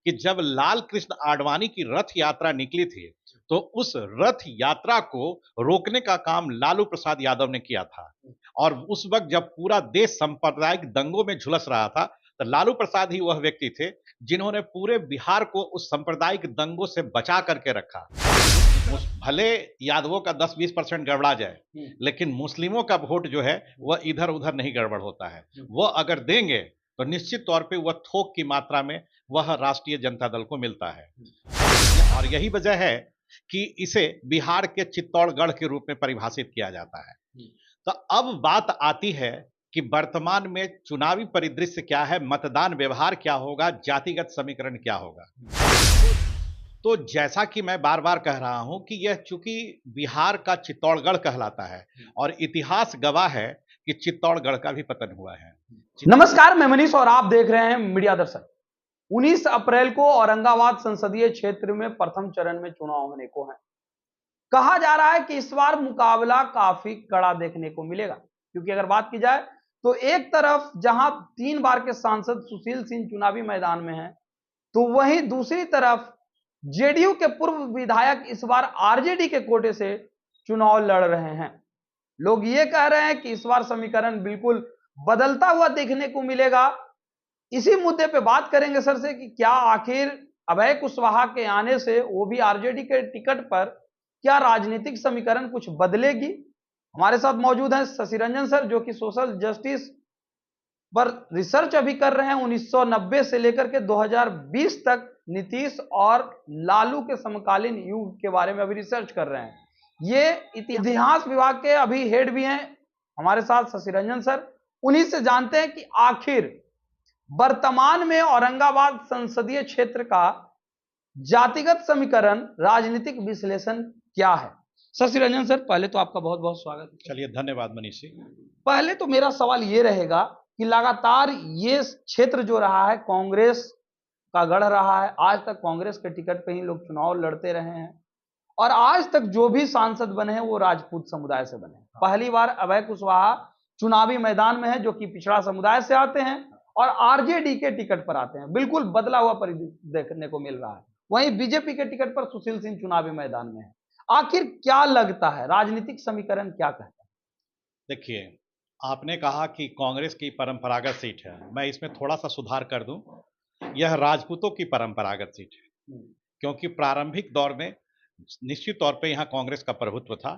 कि जब लाल कृष्ण आडवाणी की रथ यात्रा निकली थी, तो उस रथ यात्रा को रोकने का काम लालू प्रसाद यादव ने किया था। और उस वक्त जब पूरा देश सांप्रदायिक दंगों में झुलस रहा था, तो लालू प्रसाद ही वह व्यक्ति थे जिन्होंने पूरे बिहार को उस सांप्रदायिक दंगों से बचा करके रखा। भले यादवों का 10-20% गड़बड़ा जाए, लेकिन मुस्लिमों का वोट जो है वह इधर उधर नहीं गड़बड़ होता है। वह अगर देंगे तो निश्चित तौर पे वह थोक की मात्रा में वह राष्ट्रीय जनता दल को मिलता है। और यही वजह है कि इसे बिहार के चित्तौड़गढ़ के रूप में परिभाषित किया जाता है। तो अब बात आती है कि वर्तमान में चुनावी परिदृश्य क्या है, मतदान व्यवहार क्या होगा, जातिगत समीकरण क्या होगा। तो जैसा कि मैं बार बार कह रहा हूं कि यह चूंकि बिहार का चित्तौड़गढ़ कहलाता है और इतिहास गवाह है कि चित्तौड़गढ़ का भी पतन हुआ है। नमस्कार, मैं मनीष और आप देख रहे हैं मीडिया दर्शन। 19 अप्रैल को औरंगाबाद संसदीय क्षेत्र में प्रथम चरण में चुनाव होने को है। कहा जा रहा है कि इस बार मुकाबला काफी कड़ा देखने को मिलेगा, क्योंकि अगर बात की जाए तो एक तरफ जहां 3 बार के सांसद सुशील सिंह चुनावी मैदान में हैं, तो वहीं दूसरी तरफ जेडीयू के पूर्व विधायक इस बार आरजेडी के कोटे से चुनाव लड़ रहे हैं। लोग ये कह रहे हैं कि इस बार समीकरण बिल्कुल बदलता हुआ देखने को मिलेगा। इसी मुद्दे पे बात करेंगे सर से कि क्या आखिर अभय कुशवाहा के आने से वो भी आरजेडी के टिकट पर क्या राजनीतिक समीकरण कुछ बदलेगी। हमारे साथ मौजूद हैं शशि रंजन सर, जो कि सोशल जस्टिस पर रिसर्च अभी कर रहे हैं। 1990 से लेकर के 2020 तक नीतीश और लालू के समकालीन युग के बारे में अभी रिसर्च कर रहे हैं। ये इतिहास विभाग के अभी हेड भी हैं हमारे साथ शशि रंजन सर। उन्हीं से जानते हैं कि आखिर वर्तमान में औरंगाबाद संसदीय क्षेत्र का जातिगत समीकरण, राजनीतिक विश्लेषण क्या है। शशि रंजन सर, पहले तो आपका बहुत बहुत स्वागत है। चलिए, धन्यवाद मनीष जी। पहले तो मेरा सवाल ये रहेगा कि लगातार ये क्षेत्र जो रहा है कांग्रेस का गढ़ रहा है। आज तक कांग्रेस के टिकट पे ही लोग चुनाव लड़ते रहे हैं और आज तक जो भी सांसद बने हैं वो राजपूत समुदाय से बने हैं। पहली बार अभय कुशवाहा चुनावी मैदान में है, जो कि पिछड़ा समुदाय से आते हैं और आरजेडी के टिकट पर आते हैं। बिल्कुल बदला हुआ परिदृश्य देखने को मिल रहा है। वहीं बीजेपी के टिकट पर सुशील सिंह चुनावी मैदान में है। आखिर क्या लगता है, राजनीतिक समीकरण क्या कहता है? देखिए, आपने कहा कि कांग्रेस की परंपरागत सीट है। मैं इसमें थोड़ा सा सुधार कर दूं, यह राजपूतों की परंपरागत सीट है, क्योंकि प्रारंभिक दौर में निश्चित तौर पे यहाँ कांग्रेस का प्रभुत्व था।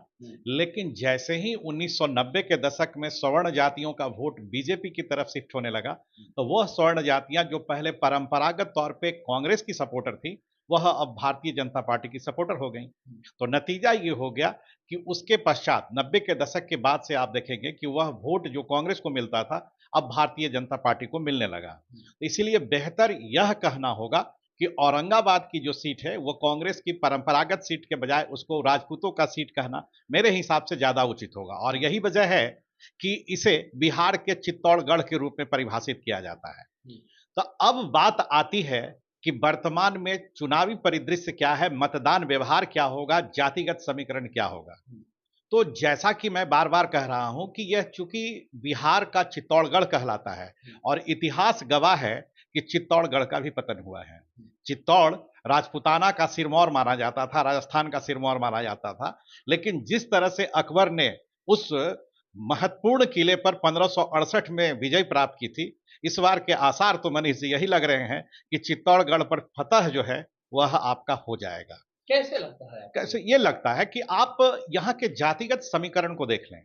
लेकिन जैसे ही 1990 के दशक में स्वर्ण जातियों का वोट बीजेपी की तरफ शिफ्ट होने लगा, तो वह स्वर्ण जातियां जो पहले परंपरागत तौर पे कांग्रेस की सपोर्टर थी, वह अब भारतीय जनता पार्टी की सपोर्टर हो गई। तो नतीजा ये हो गया कि उसके पश्चात 90 के दशक के बाद से आप देखेंगे कि वह वोट जो कांग्रेस को मिलता था अब भारतीय जनता पार्टी को मिलने लगा। तो इसीलिए बेहतर यह कहना होगा कि औरंगाबाद की जो सीट है वो कांग्रेस की परंपरागत सीट के बजाय उसको राजपूतों का सीट कहना मेरे हिसाब से ज्यादा उचित होगा। और यही वजह है कि इसे बिहार के चित्तौड़गढ़ के रूप में परिभाषित किया जाता है। तो अब बात आती है कि वर्तमान में चुनावी परिदृश्य क्या है, मतदान व्यवहार क्या होगा, जातिगत समीकरण क्या होगा। तो जैसा कि मैं बार बार कह रहा हूं कि यह चूंकि बिहार का चित्तौड़गढ़ कहलाता है और इतिहास गवाह है कि चित्तौड़गढ़ का भी पतन हुआ है। चित्तौड़ राजपूताना का सिरमौर माना जाता था, राजस्थान का सिरमौर माना जाता था। लेकिन जिस तरह से अकबर ने उस महत्वपूर्ण किले पर 1568 में विजय प्राप्त की थी, इस बार के आसार तो मनीष जी यही लग रहे हैं कि चित्तौड़गढ़ पर फतह जो है वह आपका हो जाएगा। कैसे लगता है? कैसे ये लगता है कि आप यहाँ के जातिगत समीकरण को देख लें।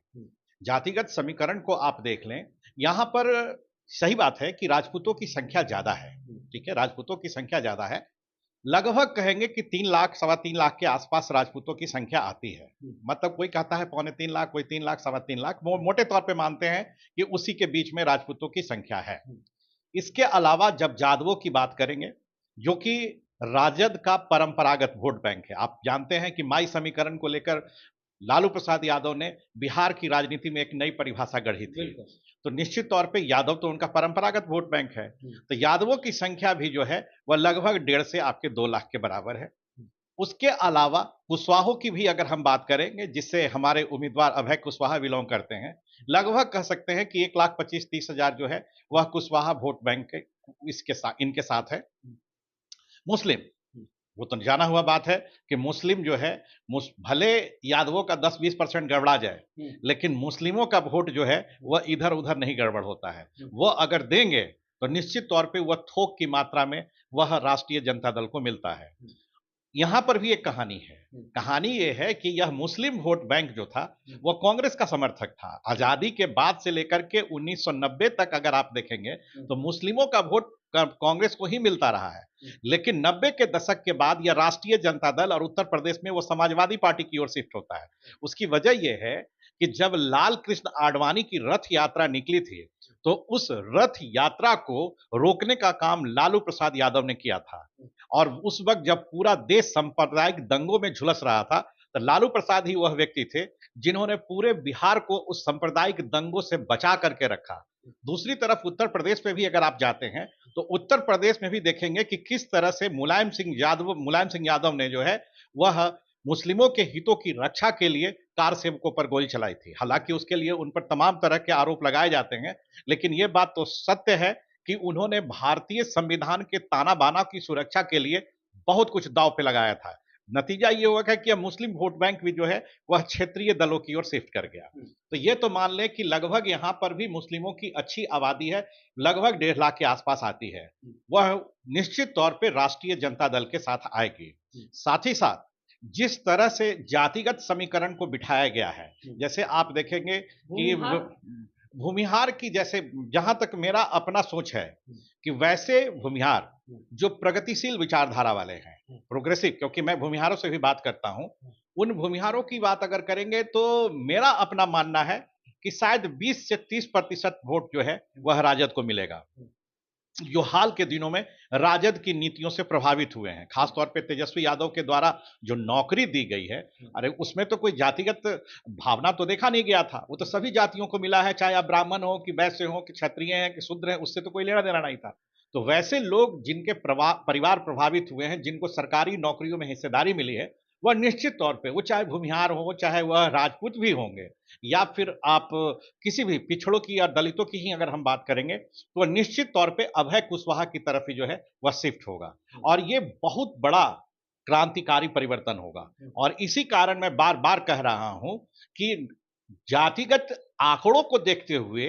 जातिगत समीकरण को आप देख लें, यहाँ पर सही बात है कि राजपूतों की संख्या ज्यादा है। ठीक है, राजपूतों की संख्या ज्यादा है। लगभग कहेंगे कि 3 लाख 3.25 लाख के आसपास राजपूतों की संख्या आती है। मतलब कोई कहता है 2.25 लाख, कोई 3 लाख 3.25 लाख, मोटे तौर पे मानते हैं कि उसी के बीच में राजपूतों की संख्या है। इसके अलावा जब जादवों की बात करेंगे, जो कि राजद का परंपरागत वोट बैंक है, आप जानते हैं कि माई समीकरण को लेकर लालू प्रसाद यादव ने बिहार की राजनीति में एक नई परिभाषा गढ़ी थी। तो निश्चित तौर पे यादव तो उनका परंपरागत वोट बैंक है। तो यादवों की संख्या भी जो है वह लगभग 1.5 से आपके 2 लाख के बराबर है। उसके अलावा कुशवाहों की भी अगर हम बात करेंगे, जिससे हमारे उम्मीदवार अभय कुशवाहा बिलोंग करते हैं, लगभग कह सकते हैं कि 1,25,30,000 जो है वह कुशवाहा वोट बैंक इनके साथ है। मुस्लिम, वो तो जाना हुआ बात है कि मुस्लिम जो है, भले यादवों का 10-20% गड़बड़ा जाए, लेकिन मुस्लिमों का वोट जो है वह इधर उधर नहीं गड़बड़ होता है। वह अगर देंगे तो निश्चित तौर पे वह थोक की मात्रा में वह राष्ट्रीय जनता दल को मिलता है। यहां पर भी एक कहानी है। कहानी यह है कि यह मुस्लिम वोट बैंक जो था वह कांग्रेस का समर्थक था। आजादी के बाद से लेकर के 1990 तक अगर आप देखेंगे तो मुस्लिमों का वोट कांग्रेस को ही मिलता रहा है, लेकिन 90 के दशक के बाद यह राष्ट्रीय जनता दल और उत्तर प्रदेश में वो समाजवादी पार्टी की ओर शिफ्ट होता है। उसकी वजह यह है कि जब लाल कृष्ण आडवाणी की रथ यात्रा निकली थी तो उस रथ यात्रा को रोकने का काम लालू प्रसाद यादव ने किया था, और उस वक्त जब पूरा देश सांप्रदायिक दंगों में झुलस रहा था तो लालू प्रसाद ही वह व्यक्ति थे जिन्होंने पूरे बिहार को उस सांप्रदायिक दंगों से बचा करके रखा। दूसरी तरफ उत्तर प्रदेश में भी अगर आप जाते हैं तो उत्तर प्रदेश में भी देखेंगे कि किस तरह से मुलायम सिंह यादव ने जो है वह मुस्लिमों के हितों की रक्षा के लिए कार सेवकों पर गोली चलाई थी। हालांकि उसके लिए उन पर तमाम तरह के आरोप लगाए जाते हैं, लेकिन यह बात तो सत्य है कि उन्होंने भारतीय संविधान के ताना बाना की सुरक्षा के लिए बहुत कुछ दांव पे लगाया था। नतीजा ये हुआ कि मुस्लिम वोट बैंक भी जो है वह क्षेत्रीय दलों की ओर शिफ्ट कर गया। तो ये तो मान ले कि लगभग यहां पर भी मुस्लिमों की अच्छी आबादी है, लगभग 1.5 लाख के आसपास आती है। वह निश्चित तौर पर राष्ट्रीय जनता दल के साथ आएगी। साथ ही साथ जिस तरह से जातिगत समीकरण को बिठाया गया है, जैसे आप देखेंगे कि भूमिहार की, जैसे जहां तक मेरा अपना सोच है कि वैसे भूमिहार जो प्रगतिशील विचारधारा वाले हैं, प्रोग्रेसिव, क्योंकि मैं भूमिहारों से भी बात करता हूं, उन भूमिहारों की बात अगर करेंगे तो मेरा अपना मानना है कि शायद 20 से 30% वोट जो है वह राजद को मिलेगा, जो हाल के दिनों में राजद की नीतियों से प्रभावित हुए हैं। खासतौर पे तेजस्वी यादव के द्वारा जो नौकरी दी गई है, अरे उसमें तो कोई जातिगत भावना तो देखा नहीं गया था, वो तो सभी जातियों को मिला है, चाहे आप ब्राह्मण हो कि वैश्य हो कि क्षत्रिय हैं कि शूद्र हैं, उससे तो कोई लेना देना नहीं था। तो वैसे लोग जिनके परिवार प्रभावित हुए हैं, जिनको सरकारी नौकरियों में हिस्सेदारी मिली है, वह निश्चित तौर पे, वो चाहे भूमिहार हो, चाहे वह राजपूत भी होंगे, या फिर आप किसी भी पिछड़ों की या दलितों की ही अगर हम बात करेंगे, तो वह निश्चित तौर पे अभय कुशवाहा की तरफ ही जो है वह शिफ्ट होगा, और ये बहुत बड़ा क्रांतिकारी परिवर्तन होगा। और इसी कारण मैं बार बार कह रहा हूं कि जातिगत आंकड़ों को देखते हुए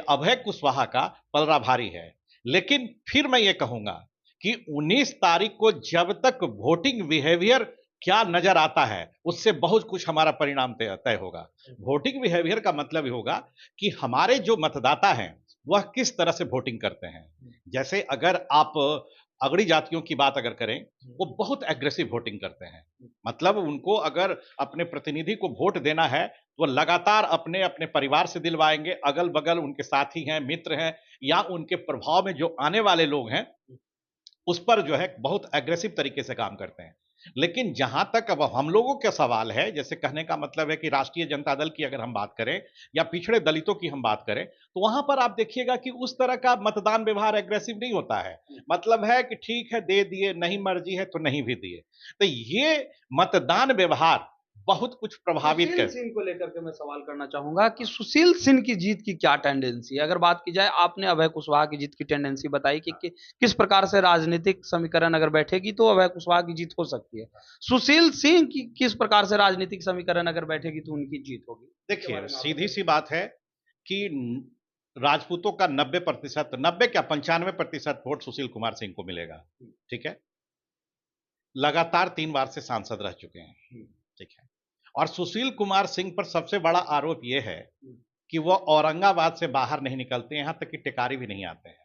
अभय कुशवाहा का पलड़ा भारी है। लेकिन फिर मैं ये कहूंगा कि 19 तारीख को जब तक वोटिंग बिहेवियर क्या नजर आता है, उससे बहुत कुछ हमारा परिणाम तय होगा। वोटिंग बिहेवियर का मतलब होगा कि हमारे जो मतदाता हैं वह किस तरह से वोटिंग करते हैं। जैसे अगर आप अगड़ी जातियों की बात अगर करें, वो बहुत एग्रेसिव वोटिंग करते हैं, मतलब उनको अगर अपने प्रतिनिधि को वोट देना है तो लगातार अपने अपने परिवार से दिलवाएंगे, अगल बगल उनके साथी हैं, मित्र हैं, या उनके प्रभाव में जो आने वाले लोग हैं उस पर जो है बहुत एग्रेसिव तरीके से काम करते हैं। लेकिन जहां तक अब हम लोगों का सवाल है, जैसे कहने का मतलब है कि राष्ट्रीय जनता दल की अगर हम बात करें या पिछड़े दलितों की हम बात करें, तो वहां पर आप देखिएगा कि उस तरह का मतदान व्यवहार एग्रेसिव नहीं होता है। मतलब है कि ठीक है, दे दिए, नहीं मर्जी है तो नहीं भी दिए। तो ये मतदान व्यवहार बहुत कुछ प्रभावित सुशील सिंह को लेकर के मैं सवाल करना चाहूंगा कि सुशील सिंह की जीत की क्या टेंडेंसी है। अगर बात की जाए, आपने अभय कुशवाहा की जीत की टेंडेंसी बताई कि किस प्रकार से राजनीतिक समीकरण अगर बैठेगी तो अभय कुशवाहा की जीत हो सकती है। सुशील सिंह की किस प्रकार से राजनीतिक समीकरण अगर बैठेगी तो उनकी जीत होगी। देखिए, सीधी सी बात है कि राजपूतों का 90%, 90 क्या 95% वोट सुशील कुमार सिंह को मिलेगा। ठीक है, लगातार 3 बार से सांसद रह चुके हैं। ठीक है, और सुशील कुमार सिंह पर सबसे बड़ा आरोप यह है कि वह औरंगाबाद से बाहर नहीं निकलते, यहां तक कि टिकारी भी नहीं आते हैं।